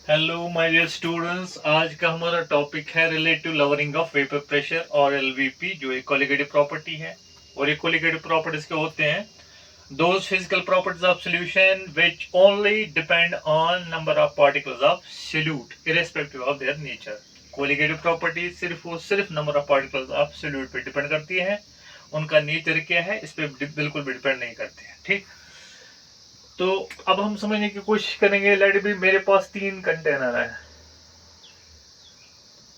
Hello my dear students, आज का हमारा टॉपिक है relative lowering of vapour pressure और एलवीपी, जो एक कोलिगेटिव प्रॉपर्टी है। और ये कोलिगेटिव प्रॉपर्टीज के होते हैं those physical properties of solution which only depend on number of particles of solute irrespective of their nature. Colligative property सिर्फ number of particles of solute पे डिपेंड करती है, उनका नेचर क्या है इस पे बिल्कुल भी डिपेंड नहीं करते हैं। ठीक, तो अब हम समझने की कोशिश करेंगे। लेट बी, मेरे पास 3 कंटेनर है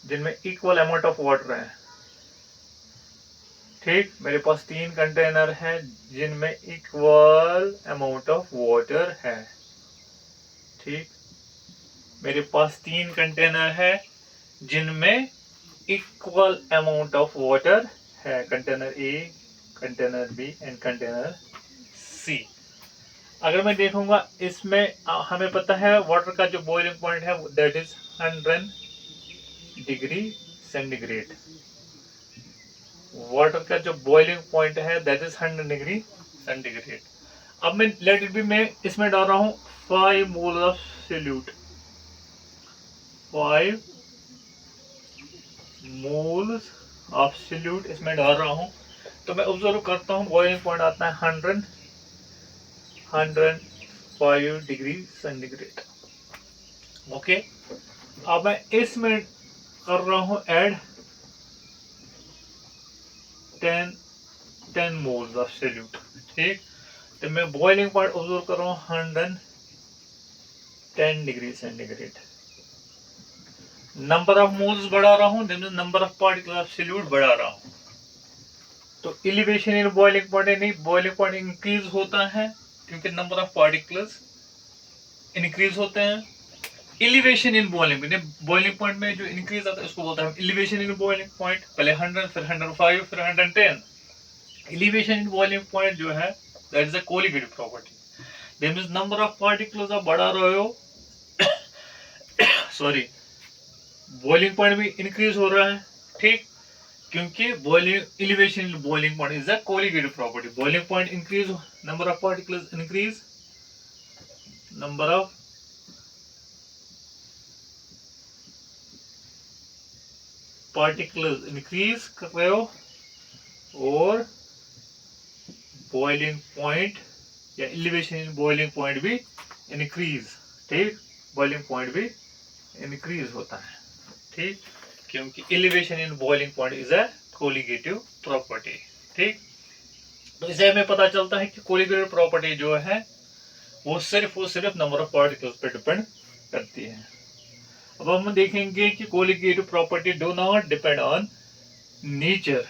जिनमें इक्वल अमाउंट ऑफ वाटर है। ठीक, मेरे पास 3 कंटेनर हैं जिनमें इक्वल अमाउंट ऑफ वाटर है। ठीक, मेरे पास 3 कंटेनर है जिनमें इक्वल अमाउंट ऑफ वाटर है। Container A, container B and container C. अगर मैं देखूंगा इसमें हमें पता है वाटर का जो बॉइलिंग पॉइंट है that is 100 degree centigrade. Water का जो बॉइलिंग पॉइंट है दैट इज 100 डिग्री सेंटीग्रेड। अब मैं लेट इट बी, मैं इसमें डाल रहा हूं 5 mole of solute. 5 moles of solute इसमें डाल रहा हूं। तो मैं ऑब्जर्व करता हूं बॉइलिंग पॉइंट आता है 105 डिग्री सेंटीग्रेड। ओके, अब मैं इसमें कर रहा हूं ऐड 10 मोल्स ऑफ सोल्यूट। ठीक, तो मैं बॉइलिंग पॉइंट ऑब्जर्व कर रहा हूं 110 degree centigrade. Number of moles बढ़ा रहा हूं, number of particle of solute बढ़ा रहा हूं। तो एलिवेशन इन बॉइलिंग पॉइंट नहीं, बॉइलिंग पॉइंट इंक्रीज होता है क्योंकि नंबर ऑफ पार्टिकल्स इंक्रीज होते हैं। एलिवेशन इन बॉइलिंग पॉइंट में जो इंक्रीज आता है उसको बोलते हैं एलिवेशन इन बॉइलिंग पॉइंट। पहले 100, फिर 105, फिर 110। एलिवेशन इन बॉइलिंग पॉइंट जो है that is a colligative property. That means number of particles आप बढ़ा रहे हो, सॉरी, बॉइलिंग पॉइंट भी इंक्रीज हो रहा है। ठीक, क्योंकि boiling elevation in boiling point is a colligative property. Boiling point increase, number of particles increase, number of particles increase कर रहे हो और बॉइलिंग पॉइंट या एलिवेशन इन बॉइलिंग पॉइंट भी इंक्रीज। ठीक, बॉइलिंग पॉइंट भी इंक्रीज होता है। ठीक, क्योंकि elevation in boiling point is a colligative property. ठीक, तो इसे हमें पता चलता है कि कोलिगेटिव प्रॉपर्टी जो है वो सिर्फ नंबर ऑफ पार्टिकल्स पे डिपेंड करती है। अब हम देखेंगे कि colligative property do not depend on nature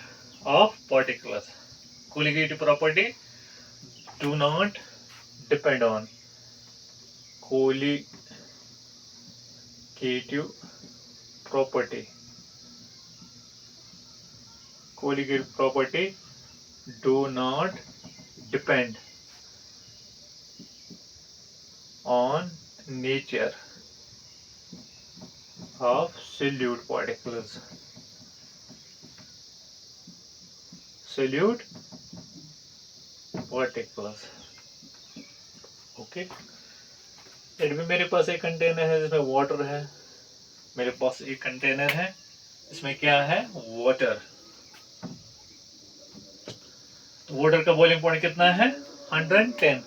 of particles. Colligative property do not depend on colligative property. Colligative property do not depend on nature of solute particles. Solute particles. Okay, इसमें मेरे पास एक container है जिसमें water है। मेरे पास एक container है इसमें क्या है, वाटर। तो वाटर का बॉइलिंग पॉइंट कितना है, 110।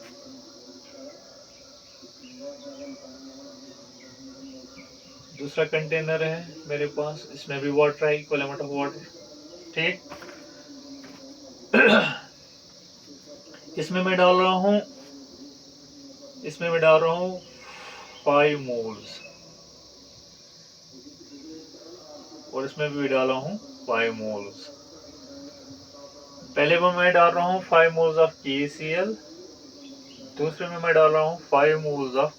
दूसरा कंटेनर है मेरे पास, इसमें भी वाटर है, इक्वल अमाउंट ऑफ वाटर। ठीक, इसमें मैं डाल रहा हूं 5 मोल्स और इसमें भी डाला हूं 5 मोल्स। पहले में मैं डाल रहा हूं 5 मोल्स ऑफ KCl, दूसरे में मैं डाल रहा हूं 5 moles of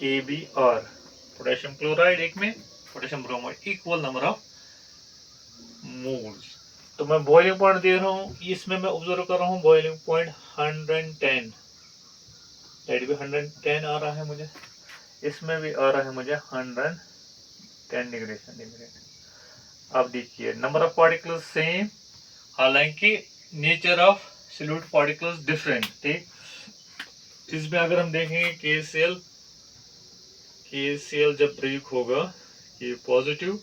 KBr, potassium chloride, एक में potassium bromide, equal number of moles. तो मैं बॉइलिंग पॉइंट दे रहा हूं, इसमें मैं ऑब्जर्व कर रहा हूं बॉइलिंग पॉइंट 110, दैट भी 110 आ रहा है मुझे, इसमें भी आ रहा है मुझे 110 डिग्री सेंटीग्रेड। अब देखिए नंबर ऑफ पार्टिकल्स सेम, हालांकि nature of solute particles different. ठीक, इसमें अगर हम देखेंगे KCl कि Cl जब ब्रेक होगा ये positive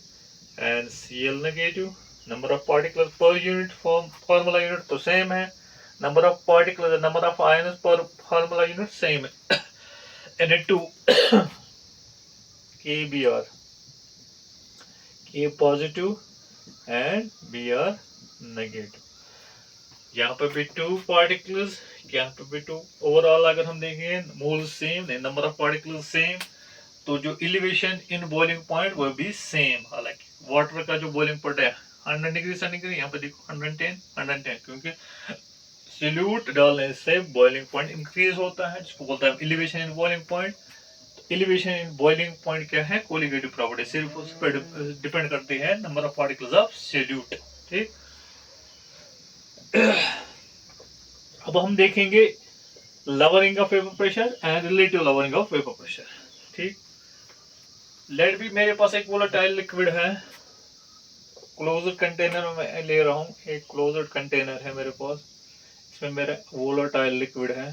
and Cl negative, number of particles per unit formula unit तो सेम है, number of particles number of ions पर फार्मूला यूनिट सेम है। Na2 KBr, K positive and Br negative. यहाँ पे भी 2 पार्टिकल्स, यहाँ पे भी 2। ओवरऑल अगर हम देखेंगे mole same, number of particles same, तो जो एलिवेशन इन बॉइलिंग पॉइंट वो भी सेम। हालांकि वाटर का जो बॉइलिंग पॉइंट है 100 डिग्री सेंटीग्रेड, यहाँ पे देखो 110 क्योंकि सॉल्यूट डालने से बॉइलिंग पॉइंट इंक्रीज होता है, जिसको बोलते हैं elevation in boiling point. Elevation in boiling point क्या है, कोलिगेटिव प्रॉपर्टी, सिर्फ उस पर डिपेंड करती है number of particles of solute. ठीक, अब हम देखेंगे lowering of vapour pressure and relative lowering of vapour pressure. ठीक, लेट भी मेरे पास एक वोलेटाइल लिक्विड है, क्लोज्ड कंटेनर में मैं ले रहा हूं, एक क्लोज्ड कंटेनर है मेरे पास, इसमें मेरा वोलेटाइल लिक्विड है।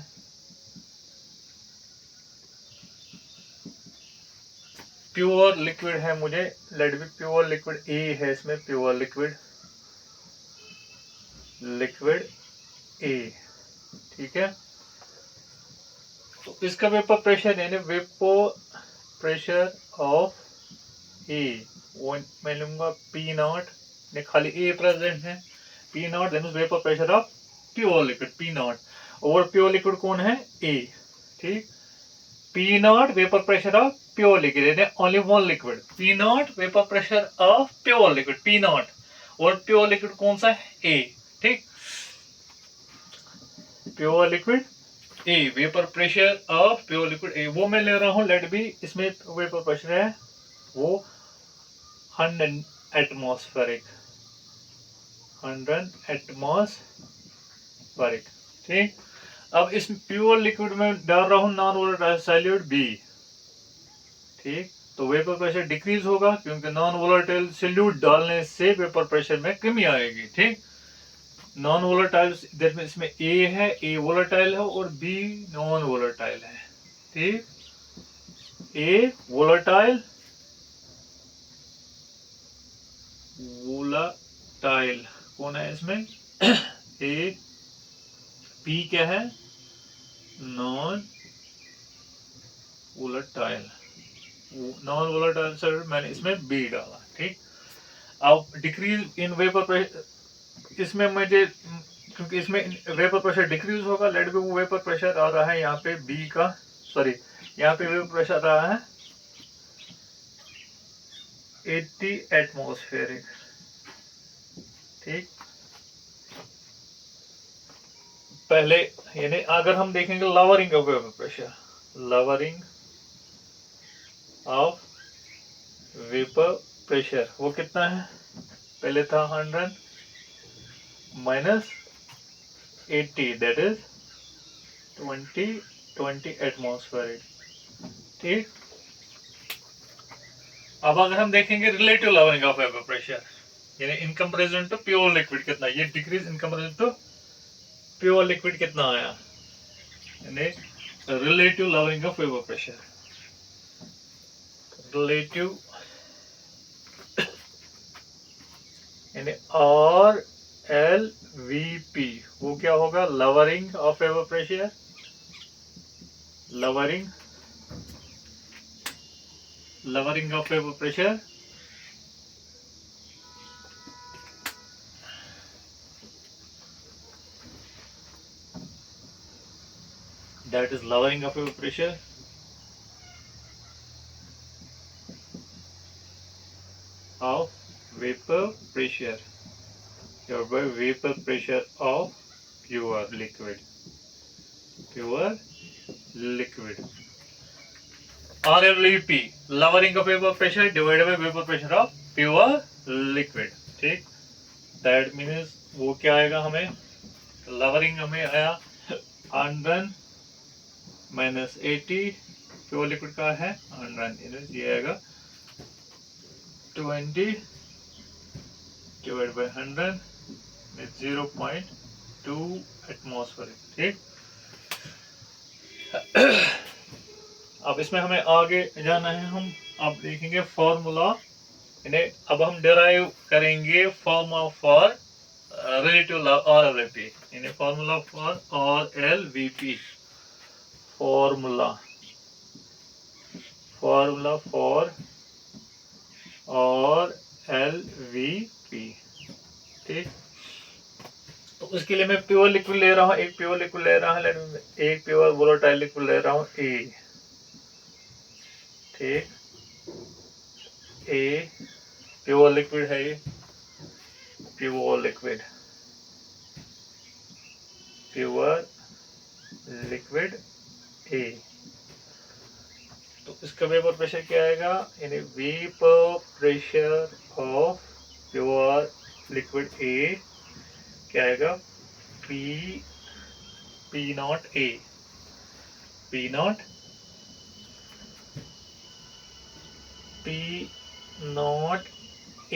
प्योर लिक्विड है मुझे, लेट भी प्योर लिक्विड ए है, इसमें प्योर लिक्विड ए। ठीक है, तो इसका वेपर प्रेशर यानी वेपर प्रेशर ऑफ ए वो मैं लूंगा पी नॉट, खाली ए प्रेजेंट है, P nought then vapour pressure of pure liquid P nought, और प्योर लिक्विड कौन है, ए। ठीक, P nought vapour pressure of pure liquid यानी only one liquid, P nought vapour pressure of pure liquid P nought, और pure liquid कौन सा है, A. ठीक, pure liquid A, vapour pressure of pure liquid ए वो मैं ले रहा हूं, लेट बी इसमें वेपर प्रेशर है वो 100 एटमॉस्फेरिक, 100 एटमॉस्फेरिक। ठीक, अब इस प्योर लिक्विड में डाल रहा हूं नॉन वोलेटाइल सॉल्यूट बी। ठीक, तो वेपर प्रेशर डिक्रीज होगा क्योंकि नॉन वोलेटाइल सॉल्यूट डालने से वेपर प्रेशर में कमी आएगी। ठीक, नॉन वोलेटाइल इसमें ए है, ए वोलेटाइल है और बी नॉन वोलेटाइल है। ठीक, ए वोलेटाइल कौन है इसमें ए, पी क्या है, non volatile, non volatile sir मैंने इसमें बी डाला। ठीक, अब डिक्रीज इन वेपर प्रेशर, इसमें मुझे क्योंकि इसमें वेपर प्रेशर डिक्रीज होगा, लेट बी वो वेपर प्रेशर आ रहा है यहाँ पे बी का, सॉरी यहाँ पे वेपर प्रेशर आ रहा है 80 एटमॉस्फेरिक। ठीक, पहले यानी अगर हम देखेंगे lowering of vapour pressure, lowering of vapour pressure वो कितना है, पहले था 100 माइनस 80 दैट इज 20 एटमॉस्फेरिक। ठीक, अब अगर हम देखेंगे relative lowering of vapour pressure यानी in comparison to pure liquid कितना, ये decrease in comparison to pure liquid कितना आया, यानी relative lowering of vapour pressure, relative यानी RLVP वो क्या होगा, lowering of vapour pressure, lowering of vapour pressure that is lowering of vapor pressure of vapor pressure, your vapor pressure of pure liquid, RLVP lowering of vapor pressure divided by vapor pressure of pure liquid। ठीक, that means वो क्या आएगा, हमें lowering हमें आया 100 minus 80, pure liquid का है 100, ये आएगा 20 डिवाइड बाय 100 में 0.2 एटमॉस्फेरिक। ठीक, अब इसमें हमें आगे जाना है, हम अब देखेंगे फॉर्मूला, यानी अब हम डिराइव करेंगे फॉर्मूला फॉर relative RLVP, यानी formula for RLVP, formula for RLVP। ठीक, तो उसके लिए मैं प्योर लिक्विड ले रहा हूँ, एक प्योर लिक्विड ले रहा हूँ, एक प्योर वोलेटाइल लिक्विड ले रहा हूँ A। ठीक, A प्योर लिक्विड है, ये प्योर लिक्विड A। तो इसका वेपर प्रेशर क्या आएगा, यानी vapour pressure of pure liquid A क्या आएगा, P naught A, P naught A।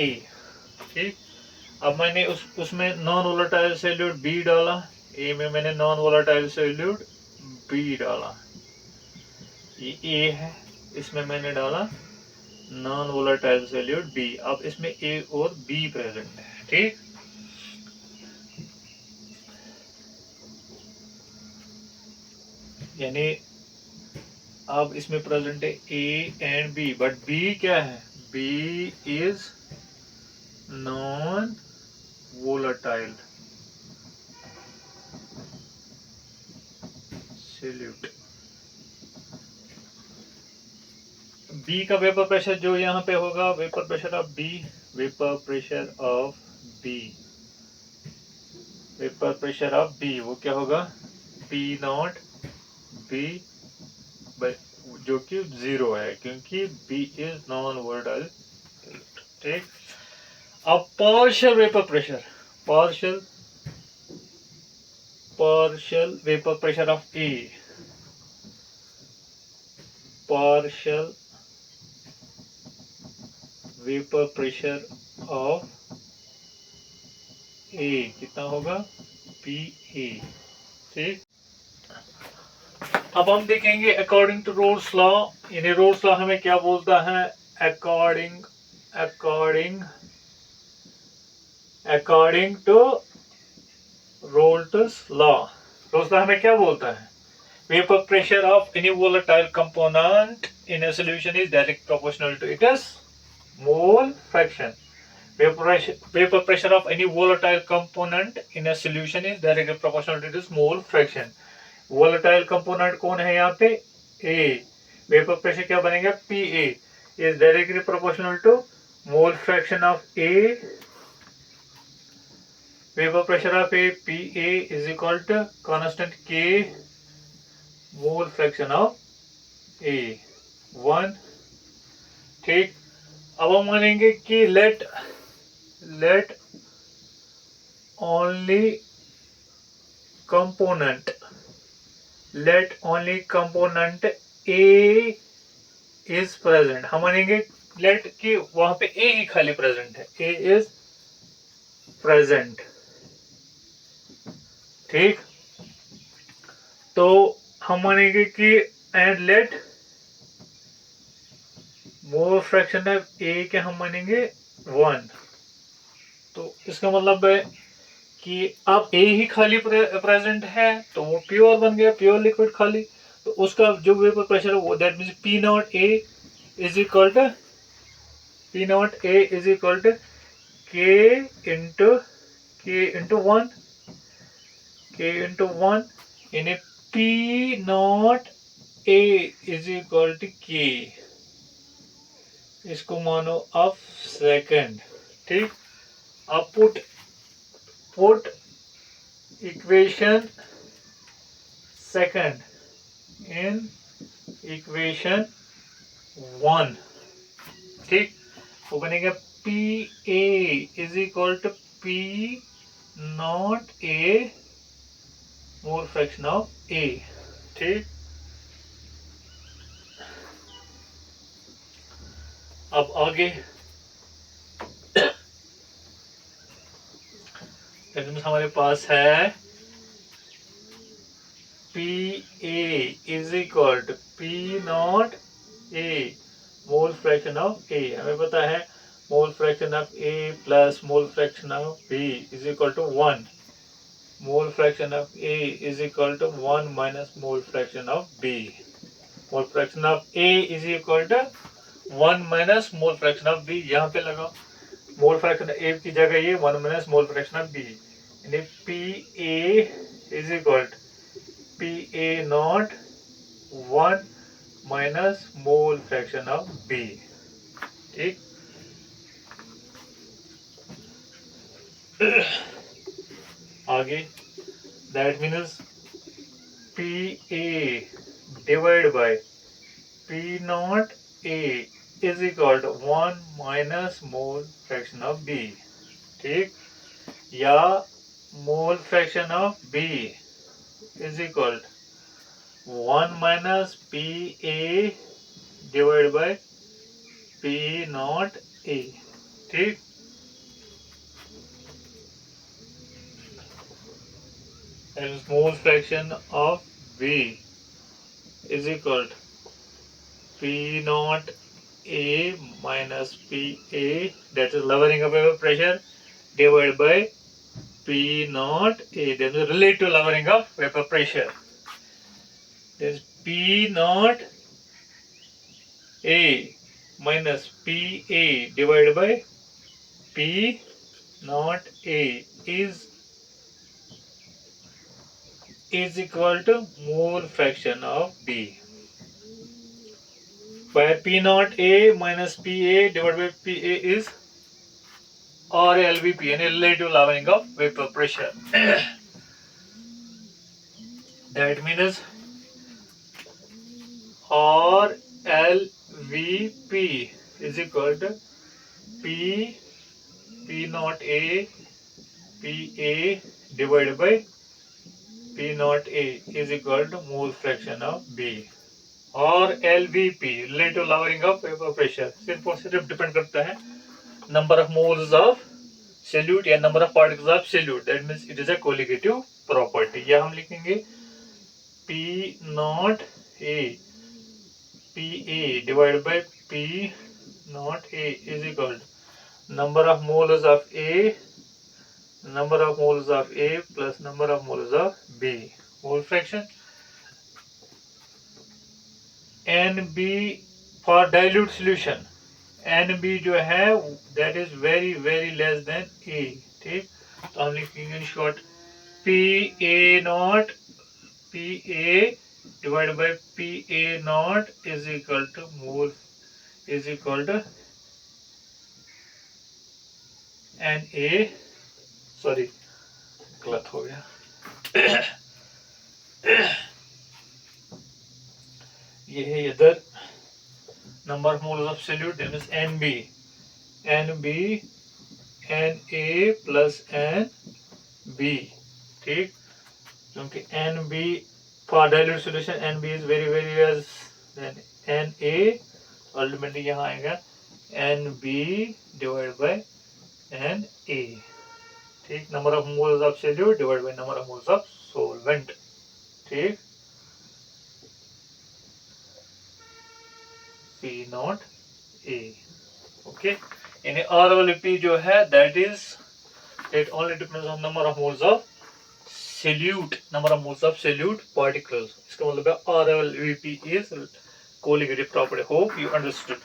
ठीक, अब मैंने उसमें नॉन वोलेटाइल सॉल्यूट B डाला, A में मैंने नॉन वोलेटाइल सॉल्यूट B डाला, ये A है, इसमें मैंने डाला नॉन वोलेटाइल सॉल्यूट B। अब इसमें A और B प्रेजेंट है। ठीक, यानी अब इसमें प्रेजेंट है A and B, but B क्या है, B is non volatile solute. B का वेपर प्रेशर जो यहाँ पे होगा, vapour pressure of B, vapour pressure of B, vapour pressure of B वो क्या होगा, P नॉट B, जो कि 0 है क्योंकि B इज नॉन वोलेटाइल। ठीक, अब partial vapour pressure, partial vapour pressure of A, partial vapour pressure of A कितना होगा, PA। ठीक, अब हम देखेंगे अकॉर्डिंग टू रोल्स लॉ, यानी रोल्स लॉ हमें क्या बोलता है, अकॉर्डिंग टू रोल्स लॉ, हमें क्या बोलता है, vapour pressure of any volatile component in a solution is direct proportional to its mole fraction. Vapor pressure of any volatile component in a solution is directly proportional to its mole fraction। volatile component कौन है यहाँ पे, A, vapour pressure क्या बनेगा, PA is directly proportional to mole fraction of A। Vapour pressure of A, PA is equal to constant K mole fraction of A 1। ठीक, अब हम मानेंगे कि let only component A is present। हम मानेंगे let कि वहां पे A ही खाली प्रेजेंट है, A is present। ठीक, तो हम मानेंगे कि and let mole fraction of A के हम मानेंगे 1। तो इसका मतलब है कि अब A ही खाली प्रेजेंट है, तो वो प्योर बन गया, प्योर लिक्विड खाली, तो उसका जो वेपर प्रेशर है वो that means P naught A is equal to K into 1, यानी P naught A is equal to K, इसको मानो अब सेकंड। ठीक, अब put equation second in equation 1। ठीक, वो बनेगा PA is equal to P naught A mole fraction of A। ठीक, अब आगे हमारे पास है PA is equal to P naught A, mole fraction of A, हमें पता है मोल fraction of A plus mole fraction of B is equal to 1. Mole fraction of A is equal to 1 minus mole fraction of B. Mole fraction of A is equal to 1 minus mole fraction of B. यहाँ पे लगाओ mole fraction A की जगह ये 1 minus mole fraction of B, यानी PA is equal to PA naught 1 minus mole fraction of B. ठीक, आगे that means PA divide by P naught A is equal to 1 minus mole fraction of B. ठीक, या mole fraction of B is equal to 1 minus PA divide by P naught A. ठीक, and mole fraction of B is equal to P naught A minus PA, that is lowering of vapor pressure, divided by P naught A, that is relative lowering of vapor pressure. That is P naught A minus PA divided by P naught A is equal to mole fraction of B, where P naught A minus PA divided by PA is RLVP, and relative lowering of vapor pressure. That means RLVP is equal to P naught A PA divided by P naught A is equal to mole fraction of B, और LVP relative lowering of vapor pressure सिर्फ और सिर्फ depend करता है number of moles of solute या number of particles of solute. That means it is a colligative property. या हम लिखेंगे P naught A PA divided by P naught A is equal to number of moles of A plus number of moles of B. Mole fraction NB for dilute solution, NB जो है that is very very less than A. ठीक, तो हम लिखेंगे short PA naught PA divided by PA naught is equal to mole is equal to NA, sorry गलत हो गया, ये है इधर number of moles of solute, that means NB NA plus NB. ठीक, क्योंकि NB for dilute solution NB is very very less than NA, ultimately यहाँ आएगा NB डिवाइड बाय NA. ठीक, number of moles of solute divide by number of moles of solvent. ठीक, P naught A. Okay, यानी RLP जो है that only depends on number of moles of solute, particles. इसका मतलब है RLVP is colligative property. Hope you understood.